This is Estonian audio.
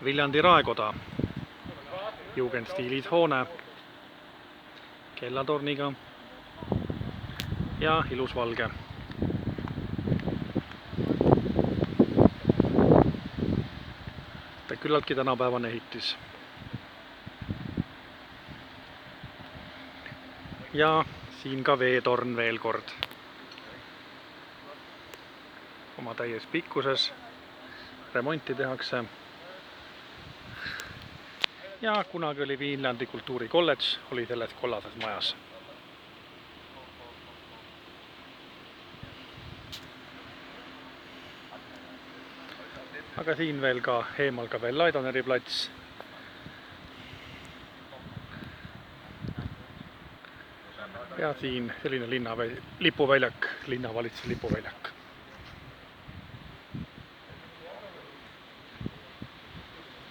Viljandi raekoda, jugendstiilis hoone, kellatorniga ja ilus valge. Küllaltki tänapäevane ehitis. Ja siin ka veetorn veel kord. Oma täies pikkuses remonti tehakse. Ja kunagi oli Viljandi kultuurikolledž, oli selles kollases majas. Aga siin veel ka eemal ka veel Laidonéri plats. Ja siin selline lipuväljak, linnavalitsuse lipuväljak.